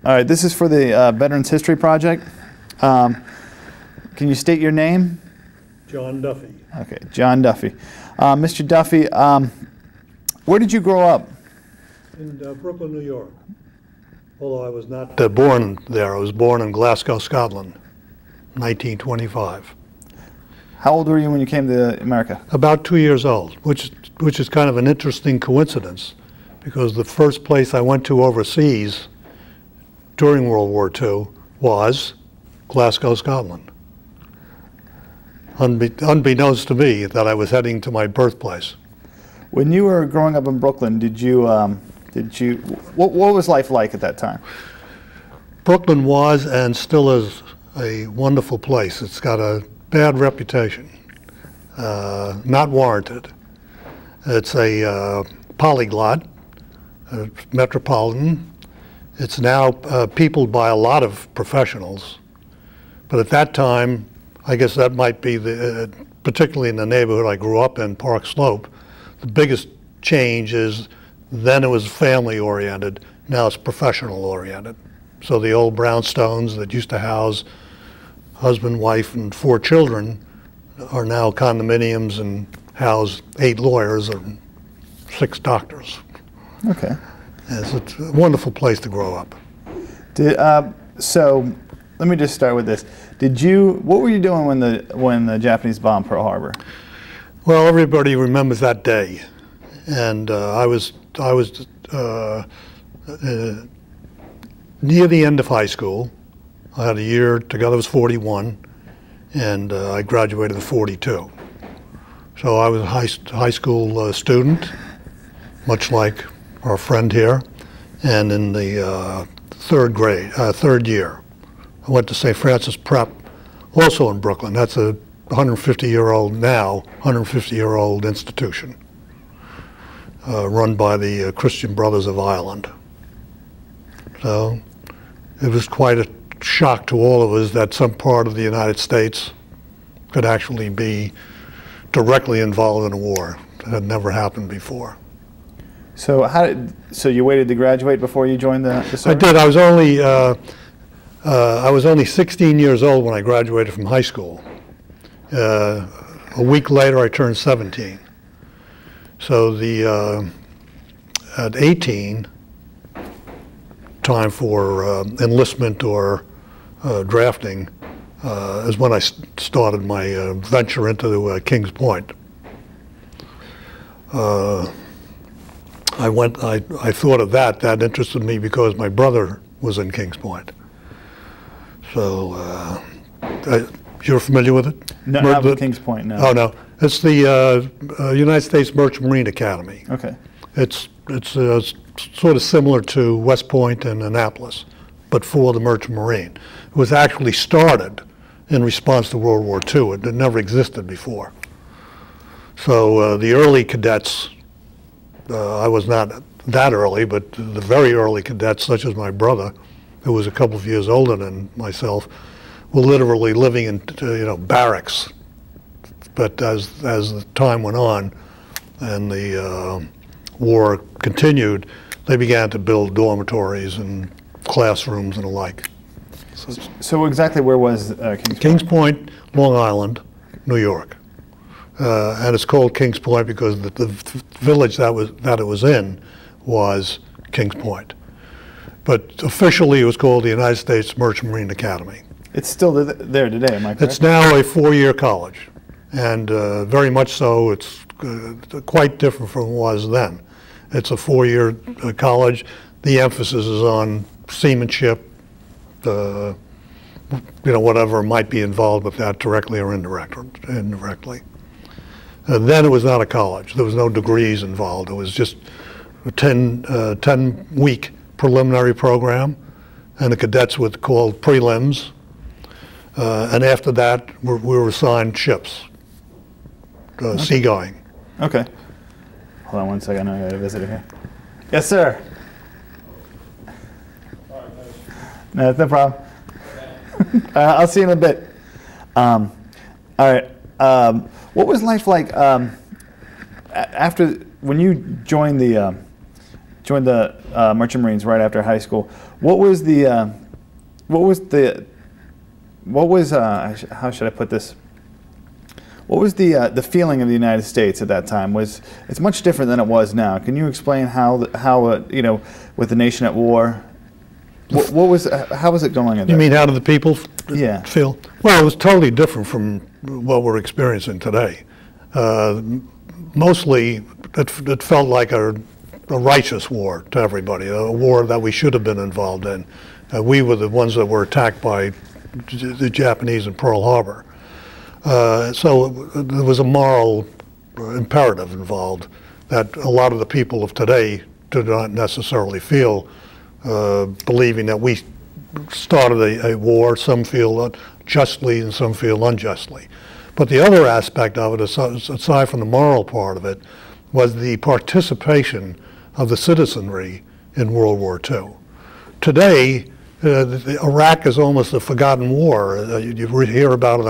All right, this is for the Veterans History Project. Can you state your name? John Duffy. Okay, John Duffy. Mr. Duffy, where did you grow up? In Brooklyn, New York. Although I was not born there. I was born in Glasgow, Scotland, 1925. How old were you when you came to America? About 2 years old, which is kind of an interesting coincidence, because the first place I went to overseas during World War II was Glasgow, Scotland. Unbeknownst to me that I was heading to my birthplace. When you were growing up in Brooklyn, what was life like at that time? Brooklyn was and still is a wonderful place. It's got a bad reputation, not warranted. It's a polyglot, metropolitan. It's now peopled by a lot of professionals, but at that time, I guess that might be particularly in the neighborhood I grew up in, Park Slope, the biggest change is then it was family oriented, now it's professional oriented. So the old brownstones that used to house husband, wife, and 4 children are now condominiums and house 8 lawyers and 6 doctors. Okay. It's a wonderful place to grow up. So let me just start with this. What were you doing when the Japanese bombed Pearl Harbor? Well, everybody remembers that day, and I was near the end of high school. I had a year together, was 41, and I graduated at 42. So I was a high school student, much like our friend here, and in the third year, I went to St. Francis Prep, also in Brooklyn. That's a 150-year-old institution, run by the Christian Brothers of Ireland. So it was quite a shock to all of us that some part of the United States could actually be directly involved in a war. That had never happened before. So so you waited to graduate before you joined the service? I did. I was only 16 years old when I graduated from high school. A week later, I turned 17. So at 18, time for enlistment or drafting is when I started my venture into Kings Point. I thought of that interested me because my brother was in Kings Point. So you're familiar with it? No, not with Kings Point, no. Oh, no. It's the United States Merchant Marine Academy. Okay. It's sort of similar to West Point and Annapolis, but for the Merchant Marine. It was actually started in response to World War II. It never existed before. So the early cadets, I was not that early, but the very early cadets, such as my brother, who was a couple of years older than myself, were literally living in barracks. But as the time went on and the war continued, they began to build dormitories and classrooms and the like. So exactly where was Kings Point? Kings Point, Long Island, New York. And it's called Kings Point because the village that it was in was Kings Point. But officially it was called the United States Merchant Marine Academy. It's still there today, am I correct? It's now a 4-year college, and very much so. It's quite different from what it was then. It's a 4-year college. The emphasis is on seamanship, whatever might be involved with that directly or indirectly. Then it was not a college. There was no degrees involved. It was just a 10-week preliminary program, and the cadets were called prelims. And after that, we were assigned ships, seagoing. Okay. Hold on one second. I got a visitor here. Yes, sir. No, it's no problem. I'll see you in a bit. All right. What was life like after when you joined the joined the Merchant Marines right after high school. What was how should I put this? What was the feeling of the United States at that time? It's much different than it was now. Can you explain how with the nation at war, how was it going at that? You mean how do the people Yeah. feel? Well, it was totally different from what we're experiencing today. Mostly, it felt like a righteous war to everybody, a war that we should have been involved in. We were the ones that were attacked by the Japanese in Pearl Harbor. So there was a moral imperative involved that a lot of the people of today do not necessarily feel, believing that we started a war. Some feel justly and some feel unjustly. But the other aspect of it, aside from the moral part of it, was the participation of the citizenry in World War II. Today, Iraq is almost a forgotten war. You hear about it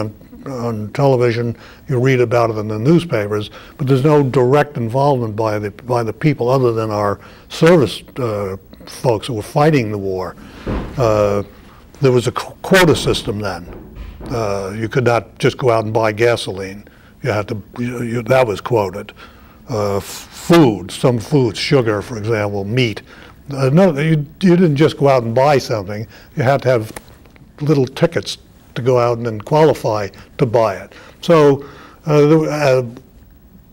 on television, you read about it in the newspapers, but there's no direct involvement by the people other than our service folks who were fighting the war. There was a quota system then. You could not just go out and buy gasoline. You had to. That was quoted. Food, some foods, sugar, for example, meat. No, you didn't just go out and buy something. You had to have little tickets to go out and then qualify to buy it. So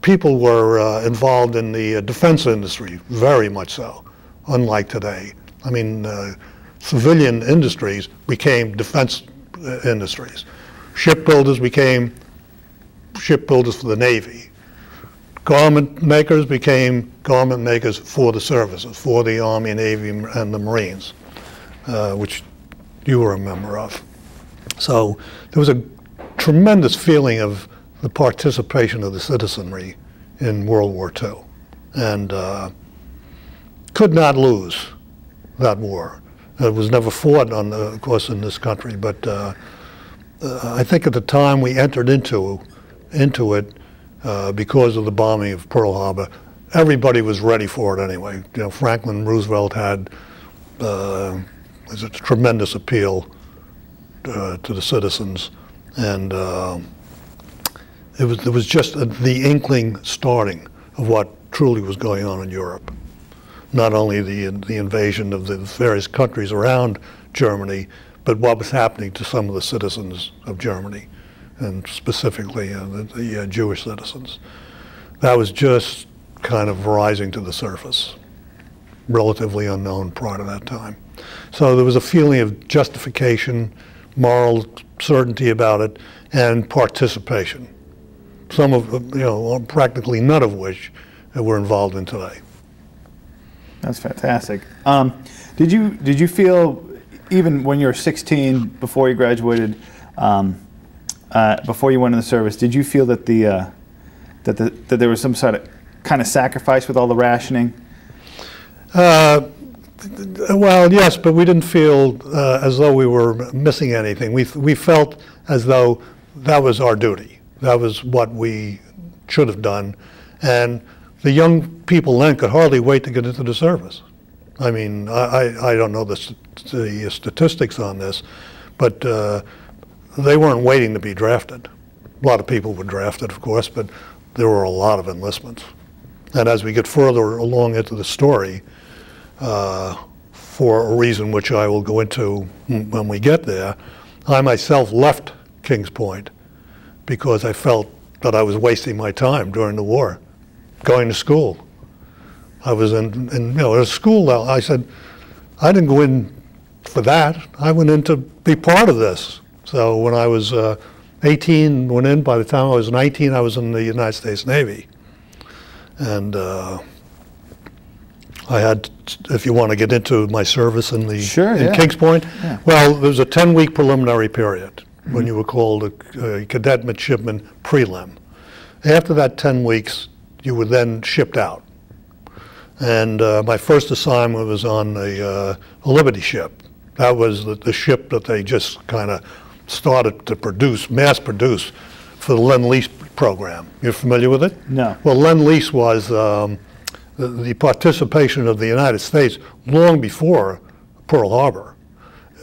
people were involved in the defense industry, very much so, unlike today. I mean, civilian industries became defense industries. Shipbuilders became shipbuilders for the Navy. Garment makers became garment makers for the services, for the Army, Navy, and the Marines, which you were a member of. So there was a tremendous feeling of the participation of the citizenry in World War II, and could not lose that war. It was never fought, of course, in this country, but I think at the time we entered into it, because of the bombing of Pearl Harbor, everybody was ready for it anyway. You know, Franklin Roosevelt had was a tremendous appeal to the citizens, and it was just the inkling starting of what truly was going on in Europe. Not only the invasion of the various countries around Germany, but what was happening to some of the citizens of Germany, and specifically the Jewish citizens. That was just kind of rising to the surface, relatively unknown prior to that time. So there was a feeling of justification, moral certainty about it, and participation. Some of, practically none of which we're involved in today. That's fantastic. Did you feel, even when you were 16, before you graduated, before you went in the service, did you feel that that there was some sort of kind of sacrifice with all the rationing? Well, yes, but we didn't feel as though we were missing anything. We felt as though that was our duty. That was what we should have done, and the young people then could hardly wait to get into the service. I mean, I don't know the statistics on this, but they weren't waiting to be drafted. A lot of people were drafted, of course, but there were a lot of enlistments. And as we get further along into the story, for a reason which I will go into when we get there, I myself left Kings Point because I felt that I was wasting my time during the war, going to school. I was in a school now. I said, I didn't go in for that. I went in to be part of this. So when I was 18, went in. By the time I was 19, I was in the United States Navy. And I had, if you want to get into my service in Kings Point, well, there was a 10-week preliminary period when you were called a cadet midshipman prelim. After that 10 weeks, you were then shipped out. And my first assignment was on a Liberty ship. That was the ship that they just kind of started to mass produce for the Lend-Lease program. You're familiar with it? No. Well, Lend-Lease was the participation of the United States long before Pearl Harbor,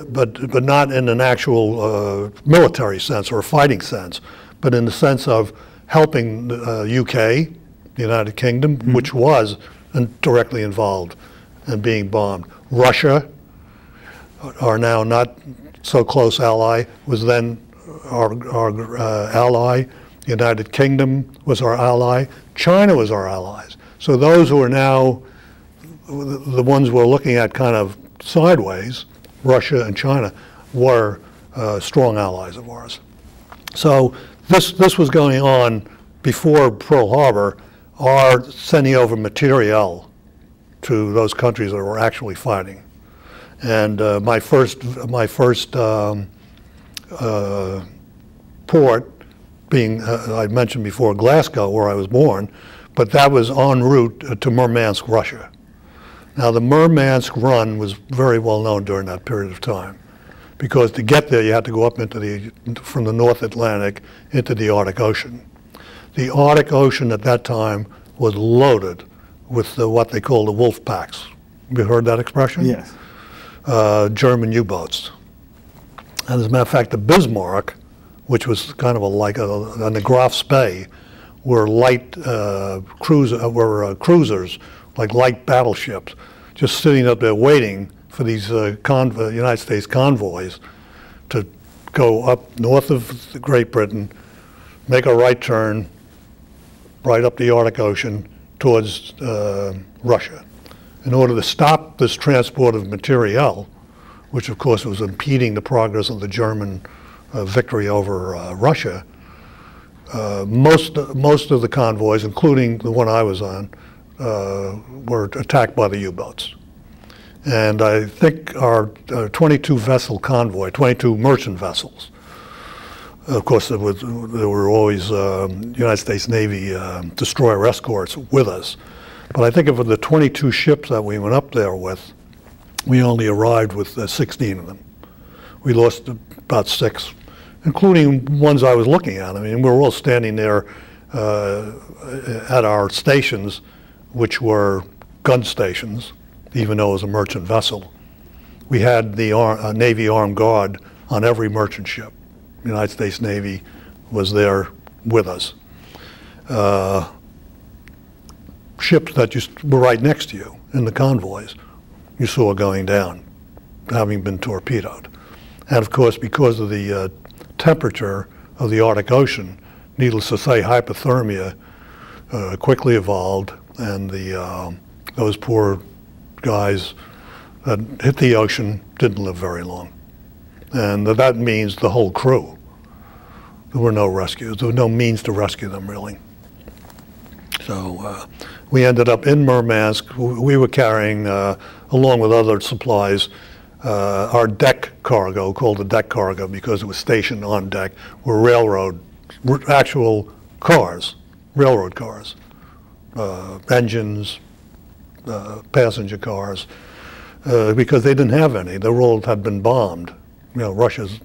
but not in an actual military sense or fighting sense, but in the sense of helping the UK, the United Kingdom, which was directly involved in being bombed. Russia, our now not so close ally, was then our ally. The United Kingdom was our ally. China was our allies. So those who are now the ones we're looking at kind of sideways, Russia and China, were strong allies of ours. So this was going on before Pearl Harbor, our sending over materiel to those countries that were actually fighting. And my first port being, I mentioned before, Glasgow, where I was born, but that was en route to Murmansk, Russia. Now, the Murmansk run was very well known during that period of time, because to get there, you had to go up from the North Atlantic into the Arctic Ocean. The Arctic Ocean at that time was loaded with what they call the wolf packs. Have you heard that expression? Yes. German U-boats. And as a matter of fact, the Bismarck, which was kind of like on the Graf Spee, were light cruisers, like light battleships, just sitting up there waiting for these United States convoys to go up north of Great Britain, make a right turn, right up the Arctic Ocean towards Russia. In order to stop this transport of materiel, which of course was impeding the progress of the German victory over Russia, most of the convoys, including the one I was on, were attacked by the U-boats. And I think our 22 vessel convoy, 22 merchant vessels, of course there were always United States Navy destroyer escorts with us, but I think of the 22 ships that we went up there with, we only arrived with 16 of them. We lost about 6, including ones I was looking at. I mean, we were all standing there at our stations, which were gun stations, even though it was a merchant vessel. We had the Navy Armed Guard on every merchant ship. The United States Navy was there with us. Ships that were right next to you in the convoys, you saw going down, having been torpedoed. And of course, because of the temperature of the Arctic Ocean, needless to say, hypothermia quickly evolved, and those poor guys that hit the ocean didn't live very long. And that means the whole crew. There were no rescues. There was no means to rescue them, really. So we ended up in Murmansk. We were carrying, along with other supplies, our deck cargo, called the deck cargo because it was stationed on deck, were actual cars, railroad cars, engines, passenger cars, because they didn't have any. The world had been bombed. You know, Russia's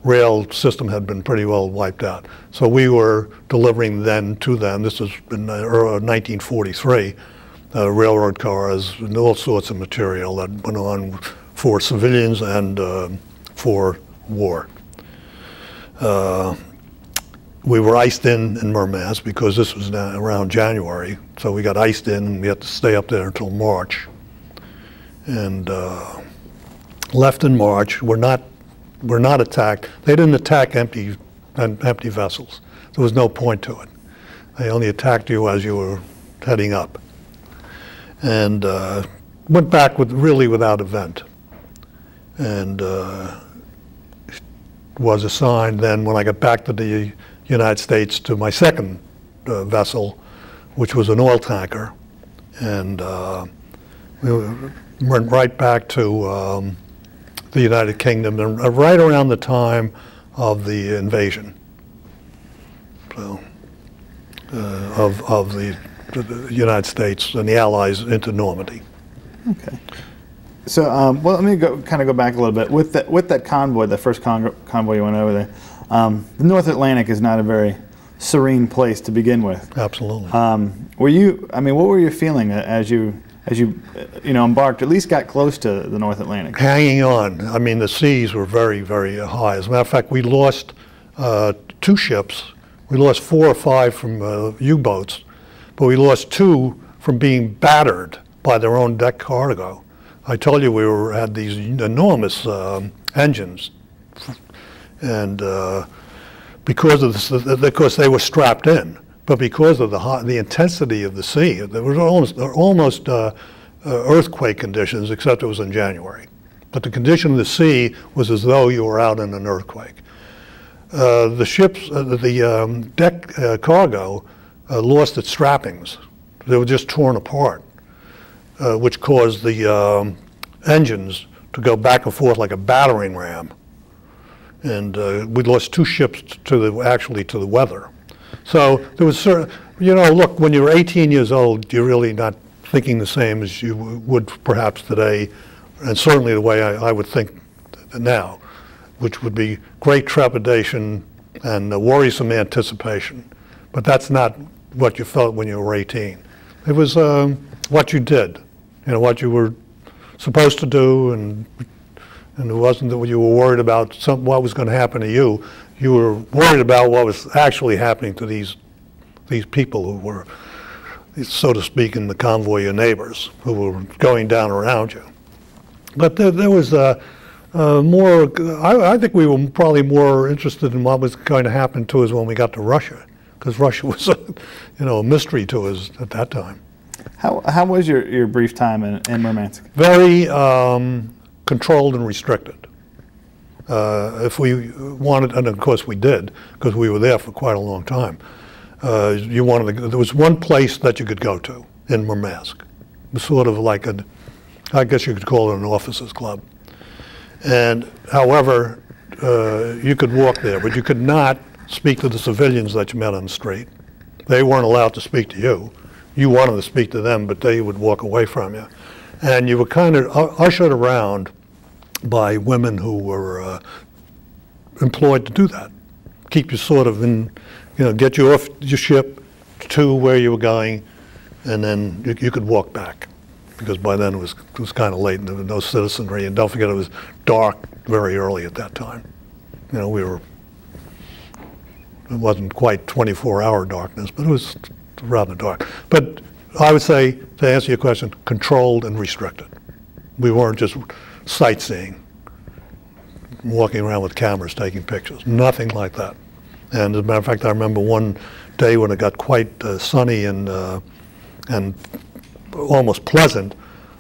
rail system had been pretty well wiped out. So we were delivering then to them, this was in 1943, railroad cars and all sorts of material that went on for civilians and for war. We were iced in Murmansk because this was around January, so we got iced in and we had to stay up there until March. And left in March. We're not attacked. They didn't attack empty vessels. There was no point to it. They only attacked you as you were heading up. And went back really without event. And was assigned then, when I got back to the United States, to my second vessel, which was an oil tanker. And we went right back to the United Kingdom, and right around the time of the invasion, so of the United States and the Allies into Normandy. Okay. So, well, let me kind of go back a little bit. With that convoy, the first convoy you went over there, the North Atlantic is not a very serene place to begin with. Absolutely. Were you? I mean, what were you feeling as you embarked? At least got close to the North Atlantic. Hanging on. I mean, the seas were very, very high. As a matter of fact, we lost 2 ships. We lost 4 or 5 from U-boats, but we lost 2 from being battered by their own deck cargo. I told you we had these enormous engines, and because of this, of course, they were strapped in. But because of the intensity of the sea, there was almost earthquake conditions, except it was in January. But the condition of the sea was as though you were out in an earthquake. The ships, the deck cargo lost its strappings. They were just torn apart, which caused the engines to go back and forth like a battering ram. And we lost 2 ships actually to the weather. So there was certain, look, when you're 18 years old, you're really not thinking the same as you would perhaps today, and certainly the way I would think now, which would be great trepidation and worrisome anticipation. But that's not what you felt when you were 18. It was what you did, what you were supposed to do, and it wasn't that you were worried about what was going to happen to you. You were worried about what was actually happening to these people who were, so to speak, in the convoy of neighbors who were going down around you. But there was more. I think we were probably more interested in what was going to happen to us when we got to Russia, because Russia was a mystery to us at that time. How was your brief time in Murmansk? Very controlled and restricted. If we wanted, and of course we did, because we were there for quite a long time, there was one place that you could go to in Murmansk. It was sort of like I guess you could call it an officers' club. And however, you could walk there, but you could not speak to the civilians that you met on the street. They weren't allowed to speak to you. You wanted to speak to them, but they would walk away from you. And you were kind of ushered around by women who were employed to do that, keep you sort of in, get you off your ship to where you were going, and then you could walk back, because by then it was kind of late and there was no citizenry, and don't forget it was dark very early at that time. It wasn't quite 24-hour darkness, but it was rather dark. But I would say, to answer your question, controlled and restricted. We weren't just sightseeing, walking around with cameras taking pictures, nothing like that. And as a matter of fact, I remember one day when it got quite sunny and almost pleasant,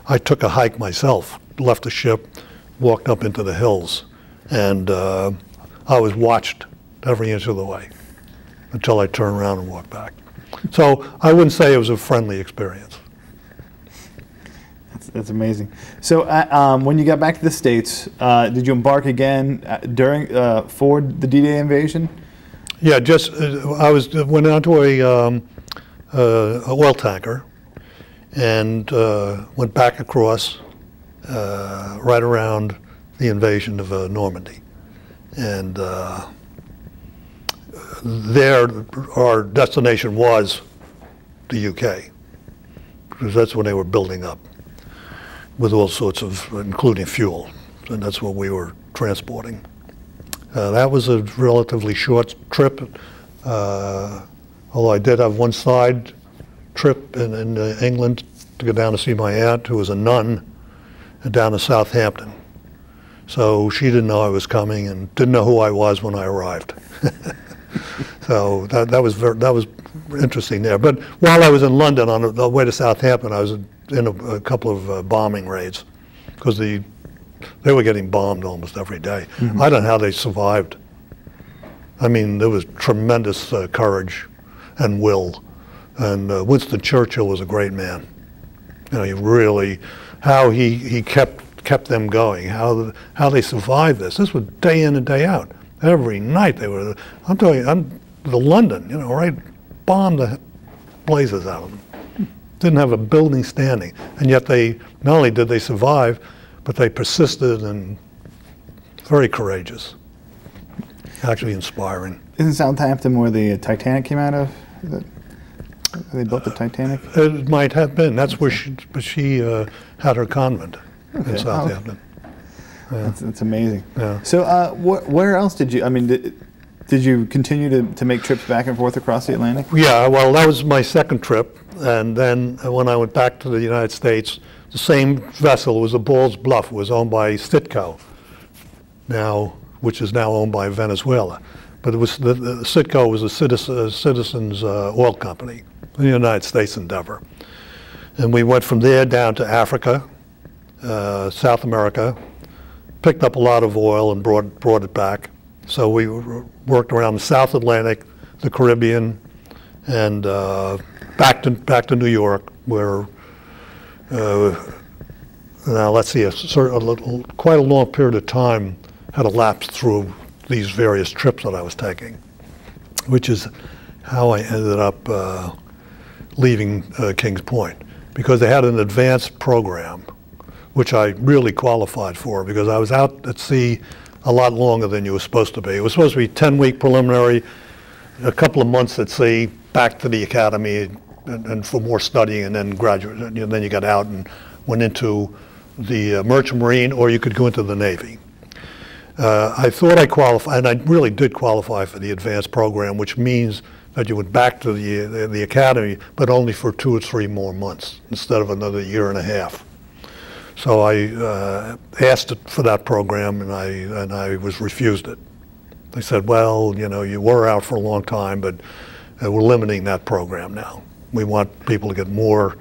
I took a hike myself, left the ship, walked up into the hills, and I was watched every inch of the way until I turned around and walked back. So I wouldn't say it was a friendly experience. That's amazing. So when you got back to the States, did you embark again for the D-Day invasion? Yeah, just I went out to a oil tanker and went back across right around the invasion of Normandy. And there, our destination was the UK, because that's when they were building up with all sorts of, including fuel, and that's what we were transporting. That was a relatively short trip, although I did have one side trip in England to go down to see my aunt, who was a nun, down to Southampton. So she didn't know I was coming and didn't know who I was when I arrived. So that was interesting there. But while I was in London on the way to Southampton, I was in a couple of bombing raids, because they were getting bombed almost every day. Mm-hmm. I don't know how they survived. I mean, there was tremendous courage and will. And Winston Churchill was a great man. He really, how he kept them going, how they survived this. This was day in and day out. Every night they were, I'm telling you, the London, right, bombed the blazes out of them. Didn't have a building standing. And yet not only did they survive, but they persisted and very courageous. actually inspiring. Isn't Southampton where the Titanic came out of? They built the Titanic? It might have been. That's where she had her convent in Southampton. Yeah. That's amazing. Yeah. So where else did you, I mean, did you continue to make trips back and forth across the Atlantic? Yeah, well, that was my second trip. And then when I went back to the United States, the same vessel was a Ball's Bluff, was owned by Citgo, which is now owned by Venezuela. But it was the Citgo was a Citizens Oil Company, the United States endeavor. And we went from there down to Africa, South America, picked up a lot of oil and brought it back. So we worked around the South Atlantic, the Caribbean, and back to New York, where now let's see, quite a long period of time had elapsed through these various trips that I was taking, which is how I ended up leaving Kings Point, because they had an advanced program, which I really qualified for, because I was out at sea a lot longer than you were supposed to be. It was supposed to be 10-week preliminary, a couple of months at sea, back to the academy, and for more studying, and then graduate. And then you got out and went into the Merchant Marine, or you could go into the Navy. I thought I qualified, and I really did qualify for the advanced program, which means that you went back to the academy, but only for 2 or 3 more months instead of another year and a half. So I asked for that program, and I was refused it. They said, well, you were out for a long time, but we're limiting that program now. We want people to get more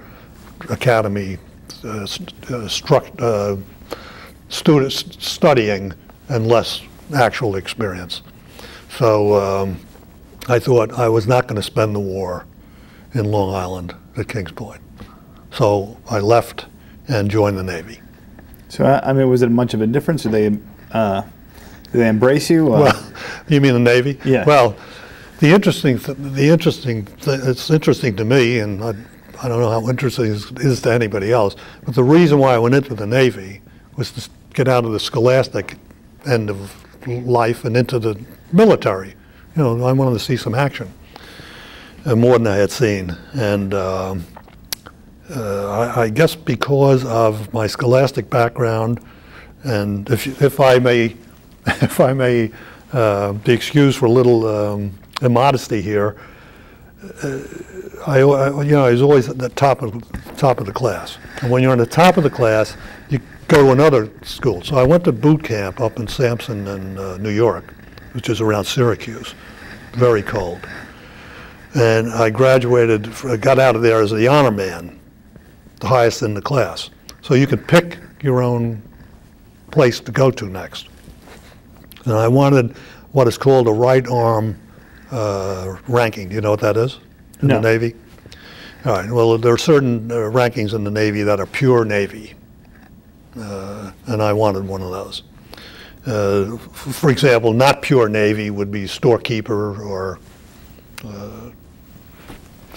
academy students studying and less actual experience. So I thought I was not going to spend the war in Long Island at Kings Point. So I left and joined the Navy. So, I mean, was it much of a difference? Did they embrace you? Well, you mean the Navy? Yeah. Well, it's interesting to me, and I don't know how interesting it is to anybody else, but the reason why I went into the Navy was to get out of the scholastic end of life and into the military. I wanted to see some action, more than I had seen. And I guess because of my scholastic background, and if I may be excused for a little immodesty here, I was always at the top of the class. And when you're on the top of the class, you go to another school. So I went to boot camp up in Sampson and New York, which is around Syracuse, very cold. And I graduated, got out of there as the honor man, the highest in the class. So you could pick your own place to go to next. And I wanted what is called a right arm ranking. Do you know what that is in the Navy? All right, well, there are certain rankings in the Navy that are pure Navy, and I wanted one of those. For example, not pure Navy would be storekeeper or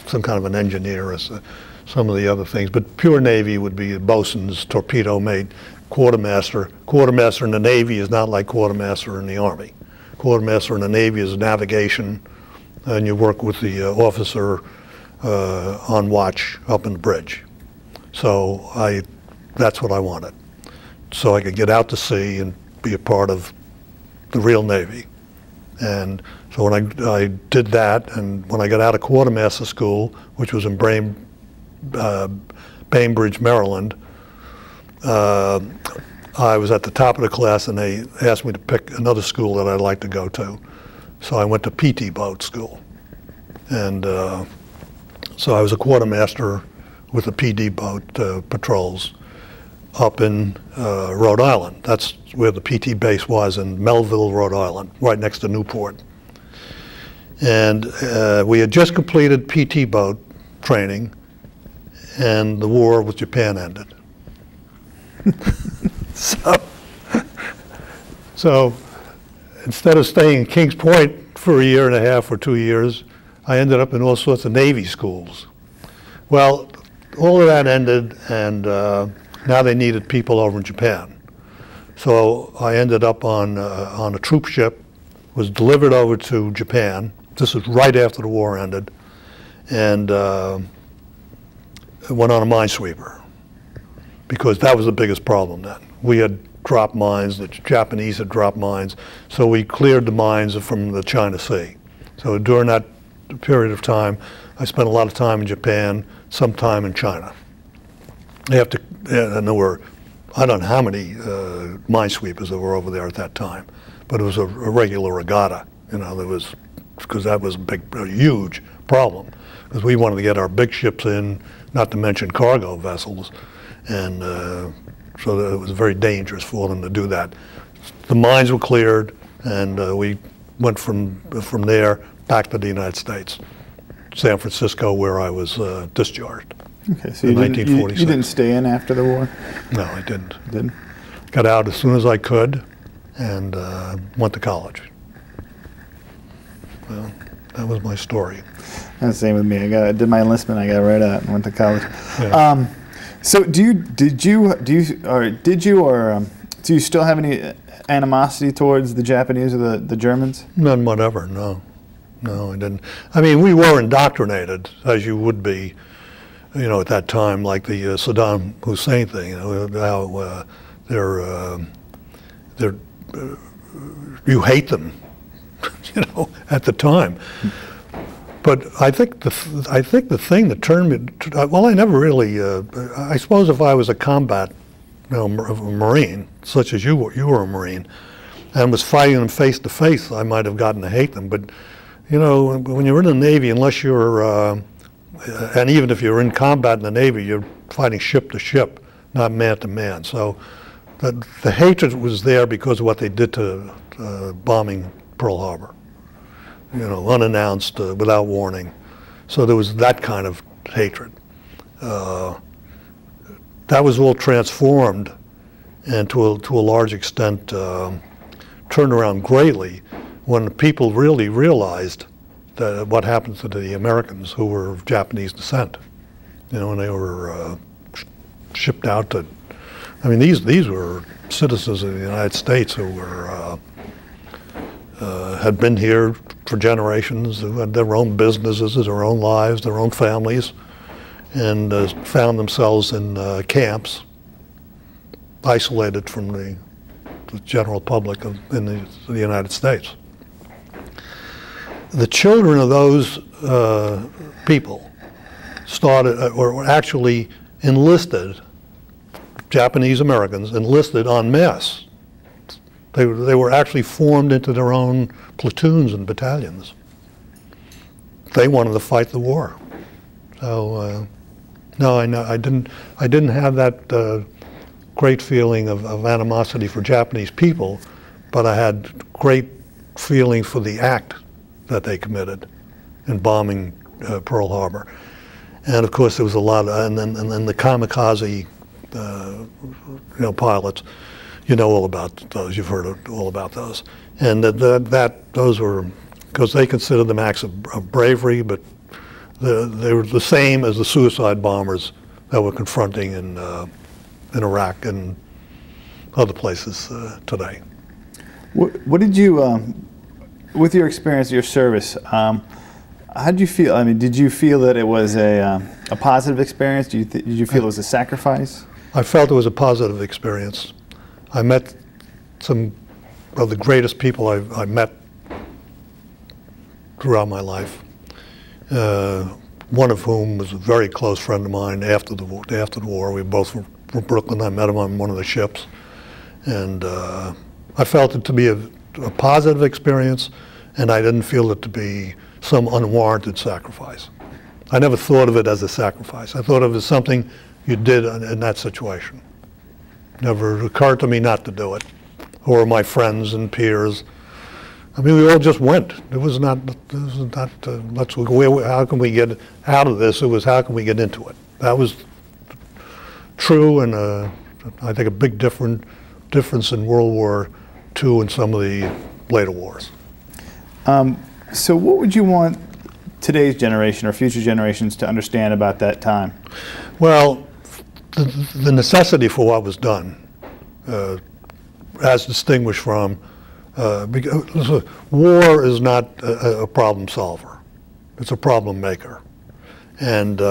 some kind of an engineer, or some of the other things. But pure Navy would be bosun's, torpedo mate, quartermaster. Quartermaster in the Navy is not like quartermaster in the Army. Quartermaster in the Navy is navigation, and you work with the officer on watch up in the bridge. So that's what I wanted. So I could get out to sea and be a part of the real Navy. And so when I did that, and when I got out of quartermaster school, which was in Bainbridge, Maryland, I was at the top of the class, and they asked me to pick another school that I'd like to go to. So I went to PT boat school. And so I was a quartermaster with the PD boat patrols up in Rhode Island. That's where the PT base was, in Melville, Rhode Island, right next to Newport. And we had just completed PT boat training, and the war with Japan ended. So instead of staying in Kings Point for a year and a half or 2 years, I ended up in all sorts of Navy schools. Well, all of that ended, and now they needed people over in Japan. So I ended up on a troop ship was delivered over to Japan. This was right after the war ended, and it went on a Minesweeper, because that was the biggest problem then. We had dropped mines, the Japanese had dropped mines, so we cleared the mines from the China Sea. So during that period of time, I spent a lot of time in Japan, some time in China. And there were, I don't know how many minesweepers that were over there at that time, but it was a regular regatta, there was, because that was a huge problem, because we wanted to get our big ships in, not to mention cargo vessels, and so that it was very dangerous for them to do that. The mines were cleared, and we went from there back to the United States, San Francisco, where I was discharged. Okay, so in you 1946. You didn't stay in after the war? No, I didn't. Didn't? Got out as soon as I could, and went to college. Well, that was my story. That's the same with me. I did my enlistment. I got right out and went to college. Yeah. So do you still have any animosity towards the Japanese or the Germans? None whatever. No, I didn't. I mean, we were indoctrinated, as you would be, at that time, like the Saddam Hussein thing. How you hate them, at the time. But I think the thing that turned me, well, I never really, I suppose if I was a combat, a Marine, such as you were a Marine, and was fighting them face to face, I might have gotten to hate them. But, when you're in the Navy, unless you're, and even if you're in combat in the Navy, you're fighting ship to ship, not man to man. So the hatred was there because of what they did to bombing Pearl Harbor. Unannounced, without warning. So there was that kind of hatred. That was all transformed and to a large extent turned around greatly when people really realized that what happened to the Americans who were of Japanese descent. When they were shipped out to, these were citizens of the United States who were had been here for generations, who had their own businesses, their own lives, their own families, and found themselves in camps, isolated from the general public in the United States. The children of those people were actually enlisted, Japanese Americans enlisted en masse. They were actually formed into their own platoons and battalions. They wanted to fight the war. So no, I didn't have that great feeling of animosity for Japanese people, but I had great feeling for the act that they committed in bombing Pearl Harbor. And of course there was a lot of, and then the kamikaze pilots. You know all about those. You've heard all about those, and those were, because they considered them acts of bravery, but they were the same as the suicide bombers that we're confronting in Iraq and other places today. What did you, with your experience, your service? How did you feel? Did you feel that it was a positive experience? Did you feel it was a sacrifice? I felt it was a positive experience. I met some of the greatest people I met throughout my life. One of whom was a very close friend of mine after the war. We both were from Brooklyn. I met him on one of the ships, and I felt it to be a positive experience, and I didn't feel it to be some unwarranted sacrifice. I never thought of it as a sacrifice. I thought of it as something you did in that situation. Never occurred to me not to do it, or my friends and peers. We all just went. It was not let's go, how can we get out of this? It was, how can we get into it? That was true, and I think a big difference in World War II and some of the later wars. So what would you want today's generation or future generations to understand about that time? Well, the necessity for what was done, as distinguished from Because war is not a problem solver. It's a problem maker. And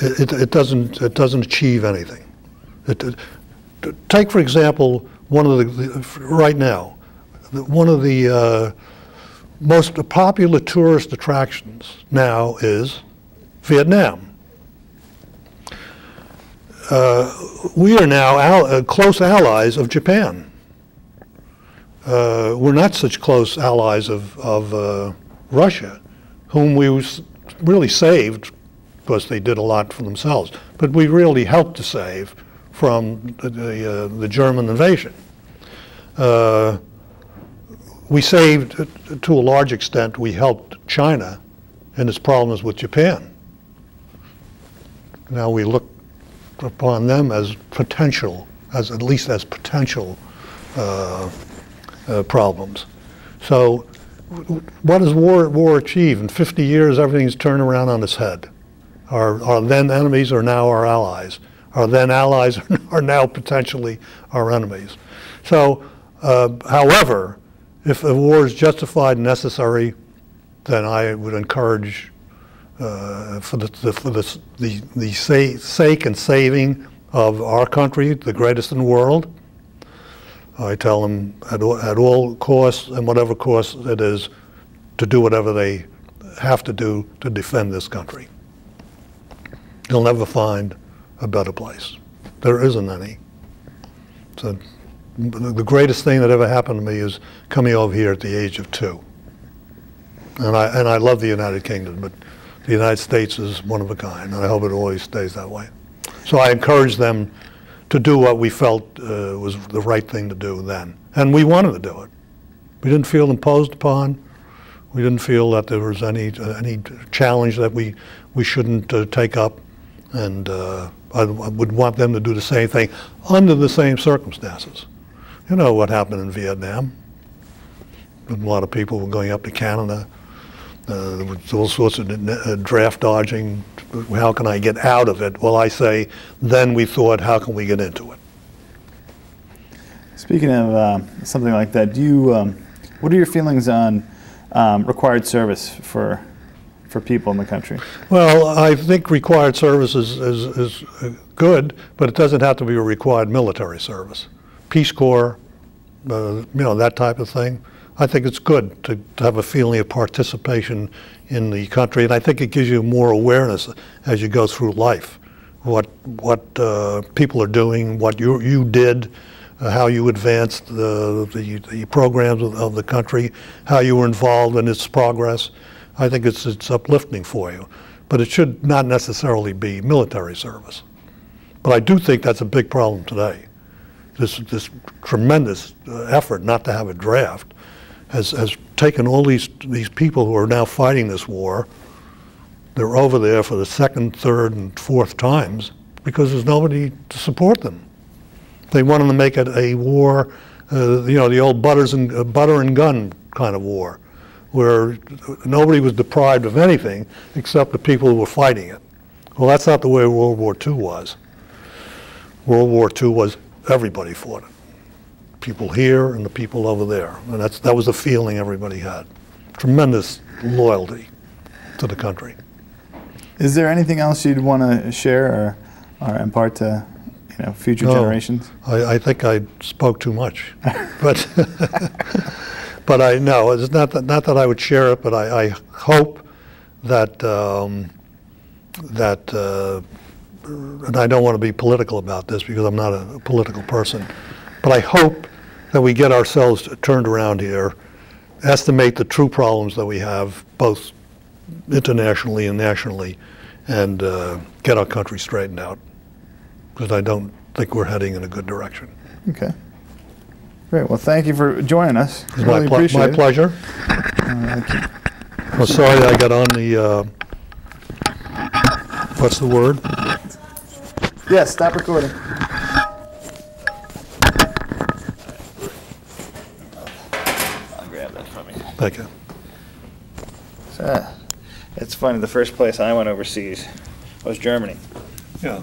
it doesn't achieve anything. Take, for example, right now, one of the most popular tourist attractions now is Vietnam. We are now close allies of Japan. We're not such close allies of Russia, whom we really saved, because they did a lot for themselves, but we really helped to save from the German invasion. We saved, to a large extent, we helped China in its problems with Japan. Now we look upon them as potential, at least as potential problems. So what does war achieve? In 50 years, everything's turned around on its head. Our then enemies are now our allies. Our then allies are now potentially our enemies. So, however, if a war is justified and necessary, then I would encourage, for the sake and saving of our country, the greatest in the world, I tell them at all costs and whatever cost it is, to do whatever they have to do to defend this country. You'll never find a better place. There isn't any. So the greatest thing that ever happened to me is coming over here at the age of 2. And I love the United Kingdom, but the United States is one of a kind, and I hope it always stays that way. So I encourage them to do what we felt was the right thing to do then. And we wanted to do it. We didn't feel imposed upon. We didn't feel that there was any challenge that we shouldn't take up. And I would want them to do the same thing under the same circumstances. You know what happened in Vietnam. A lot of people were going up to Canada. There was all sorts of draft dodging. How can I get out of it? Well, I say, then we thought, how can we get into it? Speaking of something like that, do you, what are your feelings on required service for people in the country? Well, I think required service is good, but it doesn't have to be a required military service. Peace Corps, you know, that type of thing. I think it's good to have a feeling of participation in the country, and I think it gives you more awareness as you go through life, what people are doing, what you did, how you advanced the programs of the country, how you were involved in its progress. I think it's uplifting for you, but it should not necessarily be military service. But I do think that's a big problem today. This tremendous effort not to have a draft has taken all these people who are now fighting this war. They're over there for the second, third, and fourth times because there's nobody to support them. They wanted to make it a war, you know, the old butter and gun kind of war, where nobody was deprived of anything except the people who were fighting it. Well, that's not the way World War II was. World War II was everybody fought it. People here and the people over there. And that was the feeling everybody had. Tremendous loyalty to the country. Is there anything else you'd want to share or impart to future generations? I think I spoke too much. But but I know it's not that I would share it, but I hope that and I don't want to be political about this because I'm not a political person, but I hope that we get ourselves turned around here, estimate the true problems that we have, both internationally and nationally, and get our country straightened out, because I don't think we're heading in a good direction. Okay. Great. Well, thank you for joining us. It's really my pleasure. Thank you. I'm sorry I got on the, what's the word? Yes, stop recording. I'll grab that from you. Thank you. So, it's funny, the first place I went overseas was Germany. Yeah.